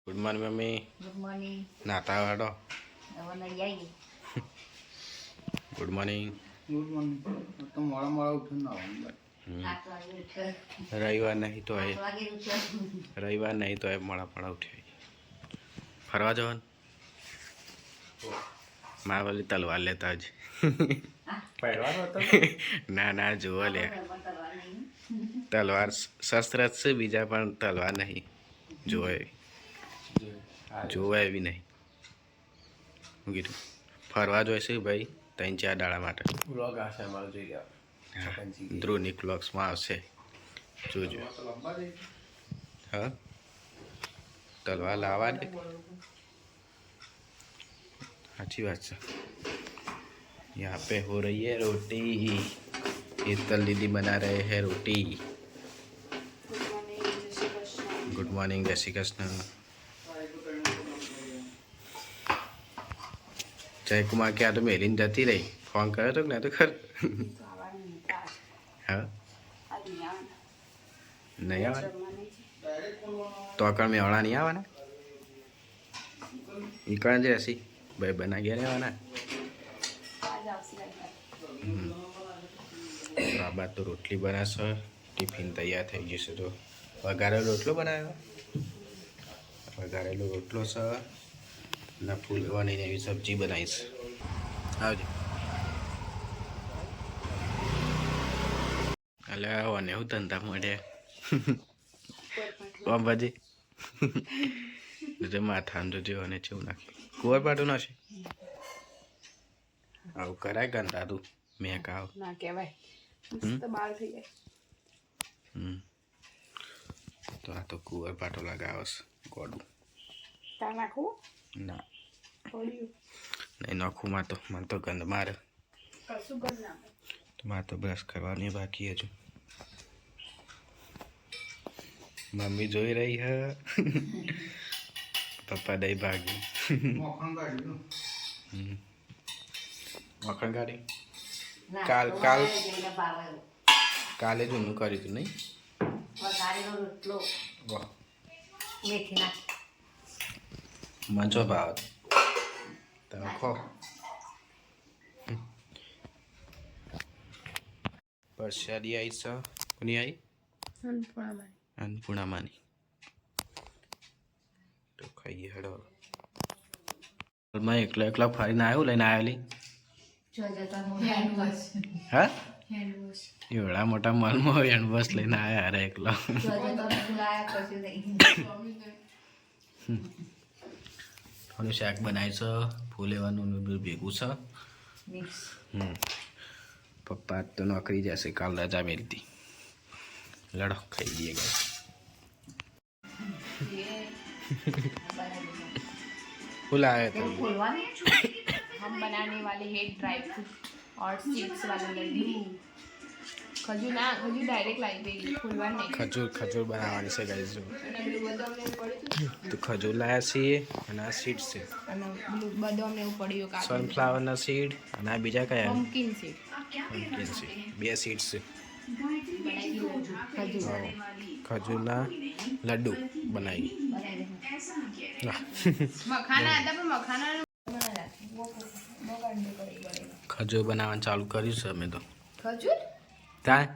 Good morning mummy. Good morning. નાતા વાળો. હવે નડી આવી. Good morning. Good morning. તો મોડા મોડા ઉઠીને આવવાનું. 8 વાગે ઉઠ્યો. રવિવાર નહીં તો 8 વાગે ઉઠ્યો. રવિવાર નહીં તો મોડા મોડા ઉઠ્યા. ફરવા જવાનું માવલી તલવાર લેતા જ. ના ના જોવા લે. તલવાર શસ્ત્ર જ છે, બીજા પણ તલવાર નહીં જોવા એવી નહીં. હું કીધું ફરવા જોઈશે ભાઈ 3-4 દાડા માટે. વ્લોગ આવશે અમારો જોઈ ગયા. ધ્રુવની વ્લોગ્સમાં આવશે, જોજો. હા તલવાર લાવવા દે, अच्छी बात है. यहाँ पे हो रही है रोटी. शीतल दीदी बना रहे हैं रोटी. गुड मॉर्निंग, जय श्री कृष्ण. जयकुमार क्या तो मेरी जती रही. फोन करे तो नहीं तो कर. हाँ नहीं आवा तो अकड़ में औड़ा नहीं आवा ना. इकड़ जैसी भाई बना गया રહેવાના. બાબા તો રોટલી બનાવશે, ટિફિન તૈયાર થઈ જશે. તો વઘારેલો રોટલો બનાવ્યો, વઘારેલો રોટલો છે ને ફૂલવાની એવી સબ્જી બનાવીશ. આવજો. એટલે આને હું ધંધા મળ્યા બાબાજી. માથાનું તો જેવાને જેવું નાખી કુંવર પાટું નાખે આવું કરાય ગંદા તું મેં કાવ ના કહેવાય તો બાળ થઈ જાય. તો આ તો કુંવર પાટો લગાવસ ગોડું. તાર નાખવું ના પડ્યું નહીં નાખું. માં તો મને તો ગંધ મારે. કશું ગંધ ના તો મારે તો બ્રશ કરવાની બાકી હજુ. મમ્મી જોઈ રહી હે. પપ્પા દઈ ભાગી. મખણ ગાડી કાલે જૂનું કર્યું હતું નહીં. વઘારેલો રોટલો વાહ મેથી નાખ. મંચો ભાવ તમે ખો. પરસાદી આવી છે. કોની આવી? અન્નપૂર્ણામાની. તો ખાઈએ હેડો. માં એકલા એકલા ફરીને આવ્યો લઈને આવેલી. હા એવડા મોટા મોલમાં હેન્ડ વોશ લઈને આવ્યા. અરે એકલો થોડું શાક બનાવી છે, ફૂલ લેવાનું ભેગું છે. પપ્પા તો નોકરી જશે, કાલ રજા મેલતી. લડો ખાઈ દઈએ ગए. फुल आया था. हम बनाने वाले हैं ड्राई फ्रूट और सीड्स वाले लड्डू. खजूर ना खजूर डायरेक्ट लाई गई, फूलवा नहीं. खजूर बनावવાની છે ગાઈસ. જો તો ખજૂર લાયા છે અને આ સીડ છે અને બદામ ને એવું પડ્યું કાકા. સનફ્લાવર ના સીડ અને આ બીજા કયા? Pumpkin seed. Pumpkin seed. બે સીડ છે. ખજૂર ખજૂરના લડ્ડુ બનાવી. મખાના હતા પણ મખાના ખજૂર બનાવવાનું ચાલુ કર્યું છે અમે તો. ખજૂર ત્યાં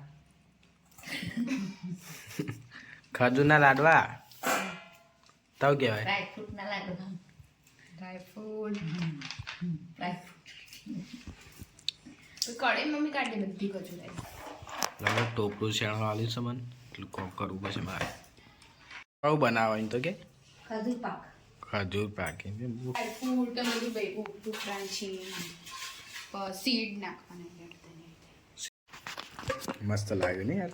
ખજૂરના લાડવા તો કહેવાય. ડ્રાય ફ્રૂટ ના લાડુ. ડ્રાય ફ્રૂટ તો કડે મમ્મી કાઢી બધી ખજૂર આવી. લગભગ ટોપલું શેણવા આવ્યું છે મને, એટલું કોક કરવું પછી મારે. આવું બનાવવાનું તો કે ખજૂર પાક. ખજૂર પાકી ડ્રાય ફ્રૂટ તો બધું ભેગું ટુકડા છે, સીડ નાખવાના. મસ્ત લાગ્યું ને યાર.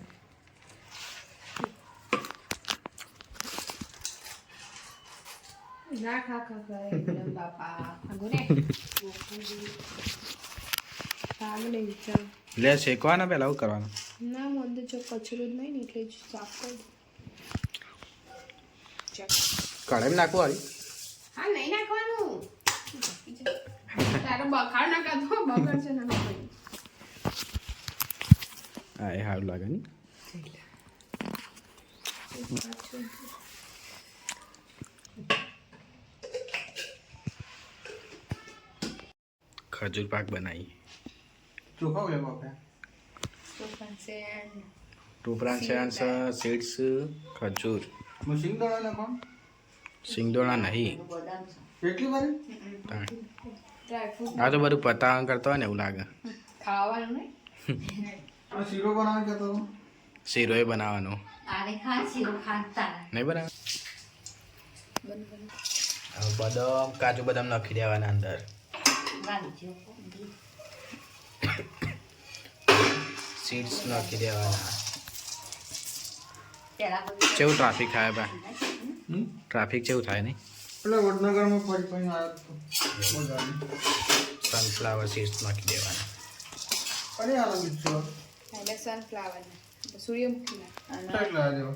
ના ખા ખા કરે બાપા આગોને સાગલે વિચાર લે શેકવાના પહેલા આવું કરવાનું. ના મને જો કચરો જ નહીં ને એટલે જ સાફ કરી કઢાઈ નાખવું આવી. હા નહીં નાખવાનું. તારો બખાડ ના કાઢો બગડ છે ના ભાઈ. હા એ સારું લાગે ને. પાછું ખજૂર પાક બનાવીએ. ચોખા લે બાપે ટોપરાન સેન્સ સીડ્સ ખજૂર મશીન દોડા ને કોણ સિંગદોણા નહીં. બદામ છે. એટલી બધી આ તો બધું પતાવણ કરતો હોય ને એવું લાગે. ખાવાનું નહીં આ શીરો બનાવી કેતો શીરોય બનાવવાનો આને ખા શીરો ખાતા નહીં બનાવે. બદામ કાજુ બદામ નાખી દેવાના અંદર. વાંચો સીડ્સ નાખી દેવાના. પેલા બધું કેવું ટ્રાફિક થાય બા? ટ્રાફિક કેવું થાય નહીં? એટલે વડનગરમાં ફરી ફરી આવ્યો તો સનફ્લાવર સીડ્સ નાખી દેવાના. અરે આ બીજો એટલે સનફ્લાવર સૂર્યમુખી કેટલા આવ્યો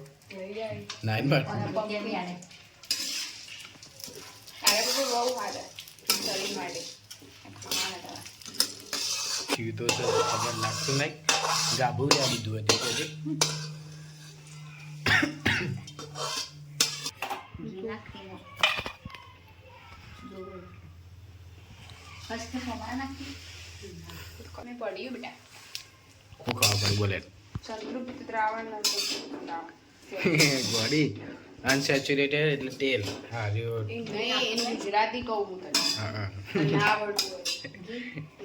નાઇન બટ બીજે બી આને આરે બધું બહુ સારા શરીર માટે ખાવાના કીધું તો ખબર લાગતું નહીં. ગાભું લે દીધું હતું પછી ઘી નાખીને જોવું ફર્સ્ટ સોમા નાખી કોને પડ્યું બેટા હું ખાવા પડે બોલે સંતૃપ્ત દ્રાવણ બોડી અનસેચ્યુરેટેડ એટલે તેલ. હા જો નહીં એનું ગુજરાતી કહું હું તને હા હા ના આવડતું હોય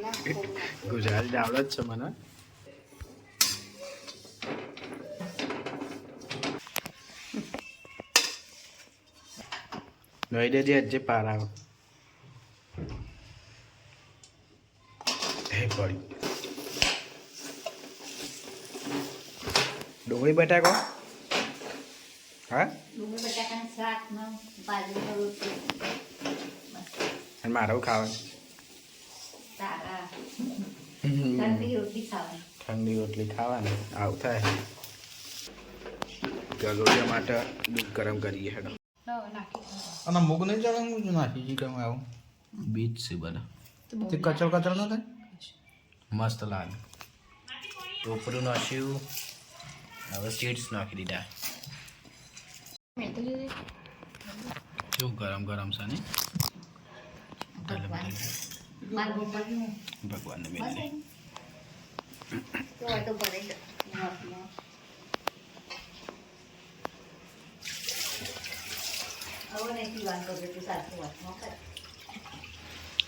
ના કહું ના. ગુજરાતી આવડે જ છે મને. લઈ દેજે આજે પારા હે પડી. ડુંગળી બટાકો હા ડુંગળી બટાકાનું શાક ને બાજરીનો રોટલી અને મારું ખાવાનું. તારા ઠંડી રોટલી ખાવાની ઠંડી રોટલી ખાવાની આવું થાય. ગલોડિયા માટે દૂધ ગરમ કરીએ હેડો. નાખી અને મૂગ નહીં ચડે હું નાખી જી તમે આવું બીજ છે બધા તે કચર કચર ન થાય મસ્ત લાગે. ટોપરું નાખ્યું. હવે સીડ્સ નાખી દીધા. મેં તો લીધી. કેવું ગરમ ગરમ છે ને મારું ઉપર ભગવાનને બેનને તો હોય તો ભરાઈ જાય હવે નહીં પીવાનું તો તું સાચું વાતમાં કર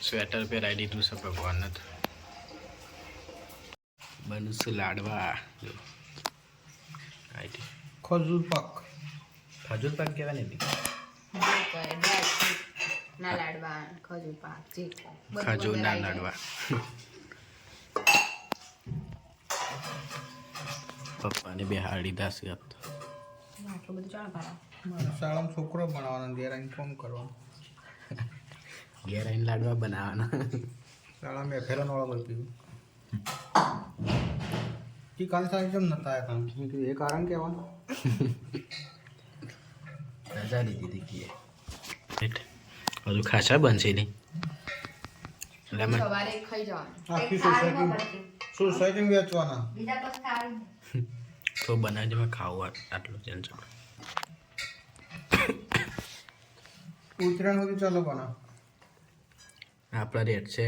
સ્વેટર પહેરાવી દીધું છે ભગવાનને તો. બનશું લાડવા જો ખજૂર પાક ખજૂર પાક કહેવાય ને ના લાડવા ખજૂર પાક જે ખજૂરના લાડવા. પપ્પાને બે હાડી દાસી આપતો. આટલું બધું ચાણ ભાડા શાળામાં છોકરો બનાવવાનો ઘેર આવીને ફોન કરવાનો ઘેર આવીને લાડવા બનાવવાના. શાળામાં ફેરન વાળા બોલતી કે કાલ સાહેબ કેમ નતા આવ્યા તમે મેં કીધું એ કારણ કહેવાનું રજા લીધી હતી હજુ ખાસા બનશે નહીં. લેમન સવારે ખાઈ જવાનું આખી થાળીમાં સોસાયટી ભરતી. સોસાયટી વેચવાના બીજા પછી થાળી તો બનાવજો મેં ખાવું આટલું ટેન્શન. ઉત્તરાયણ સુધી ચાલો બનાવ આપણા રેટ છે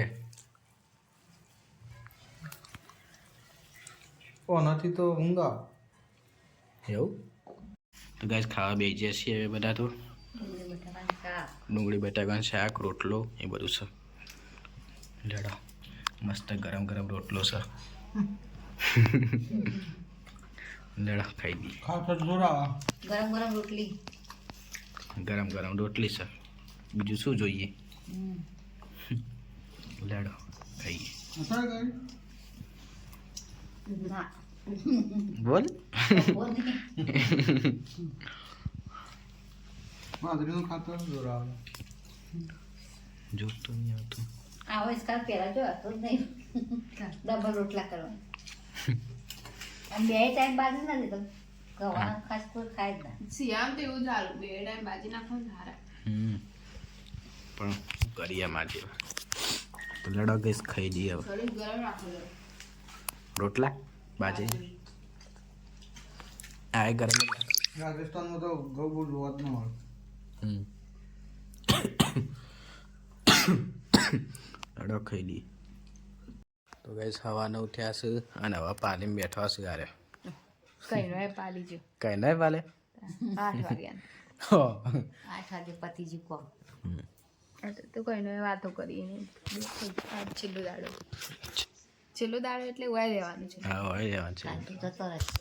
નથી તો ઊંઘા એવું. તો ગાઈસ ખાવા બેસીએ છીએ હવે બધા. તો ડુંગળી બટાકાનું શાક ડુંગળી બટાકાનું શાક રોટલો એ બધું છે. લેડો મસ્ત ગરમ ગરમ રોટલો છે. લેડો ખાઈ દઈએ. ખાતા જોર આવે ગરમ ગરમ રોટલી ગરમ ગરમ રોટલી છે બીજું શું જોઈએ. લેડો ખાઈએ. ના બોલ બોલ નહીં. બાજરીનું ખાતર જોર આવે જોતું નહીં આવતું. આવો ઇસ્કાલ પહેલા જો હતો જ નહીં ડબલ રોટલા કરવાના અને બે ટાઈમ બાજુ ના લીધો ગવાનું ખાસ કોઈ ખાય જ ના શિયામ તો એવું ચાલુ બે ટાઈમ બાજી નાખો સારા પણ કરીએ માટે તો લડો ગઈશ ખાઈ જઈએ હવે. થોડીક ગરમ રાખો રોટલા બાજે આ એ ગરમ જ લાગે. રાજસ્થાનમાં તો ઘઉં બહુ જોવા જ ન મળે લડો ખાઈ દઈએ. તો ગાઈસ હવાને ઉઠ્યા છે અને હવે પાલીમાં બેઠા છે ગારે કઈ નો પાલી જો કઈ નહીં પાલે 8 વાગ્યા 8 વાગે પતિજી કોમ તો કઈ નો વાતો કરી છેલ્લો દાડો એટલે ઉવાય રહેવાનું છે હા હોય જવાનું છે કાલ તો જતો રહેશે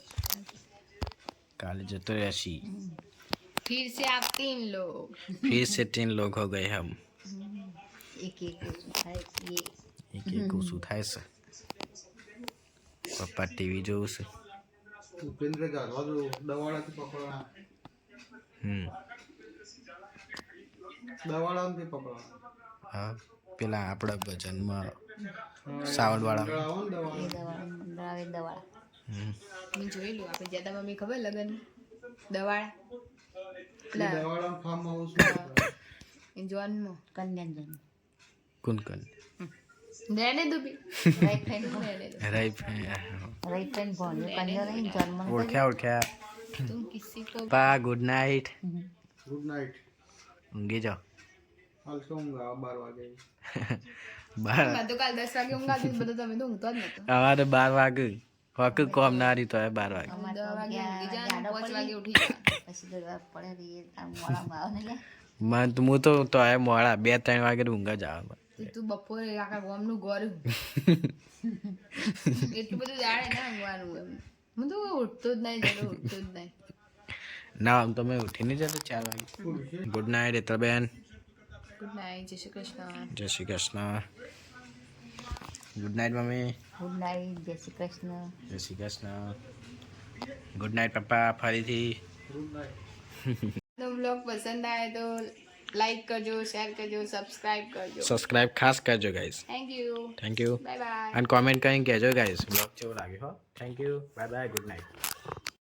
કાલે જતો રહેશી फिर से आप 3 लोग फिर से 3 लोग हो गए हम એક ઓછું થાય એક ઓછું થાય છે પપ્પા ટીવી જોવું છે ઉપેન્દ્ર જાધવા જો દવાડાથી પકડવાના દવાડાથી પકડવાના હા પેલા આપણા ભજનમાં સાવનવાળા આવો ને દવા એ દવાળા મેં જોયેલું આપણે જ્યાં મમ્મી ખબર લગન દવાડા પેલા દવાડા ફાર્મ હાઉસ જોનમાં કન્યાજન કુનકન રહેને દુબી રાઈફાઈન રાઈફાઈન ભણ્યો કન્યા નહીં જન્મ ઓળખ્યા તું કિસી કો પા ગુડ નાઇટ ગુડ નાઇટ ઊંઘી જાઓ હાલ શું ઊંઘ 12 વાગે મેં તો કાલ 10 વાગે ઊંઘ આવતી બધું તમે તો ઊંઘતો જ નતો અમારે 12 વાગે હોક કોમ ના રહી તો 12 વાગે 10 વાગે ઊંઘી જાય 5 વાગે ઉઠી જાય પછી દરવાર પડે રહીએ આમ મોડામાં આવે ને હું તો મોડા 2-3 વાગે ઊંઘ જ આવે તું બપોરે આખા ગામનું ગોરું એટલું બધું જાણે ના ઊંઘવાનું એમ હું તો ઉઠતો જ નહીં ના આમ તમે ઉઠીને જતો 4 વાગે good night Hetalben good night જય શ્રી કૃષ્ણ જય Shri Krishna good night mummy good night જય શ્રી કૃષ્ણ જય શ્રી કૃષ્ણ ગુડ નાઇટ પપ્પા ફરીથી ગુડ નાઇટ તો બ્લોગ પસંદ આવે તો લાઈક કરજો શેર કરજો સબસ્ક્રાઇબ કરજો સબસ્ક્રાઇબ ખાસ કરજો ગાઈસ થેન્ક યુ બાય અને કોમેન્ટ કરીને કહેજો ગાઈસ બ્લોગ કેવો લાગ્યો હો thank you bye bye good night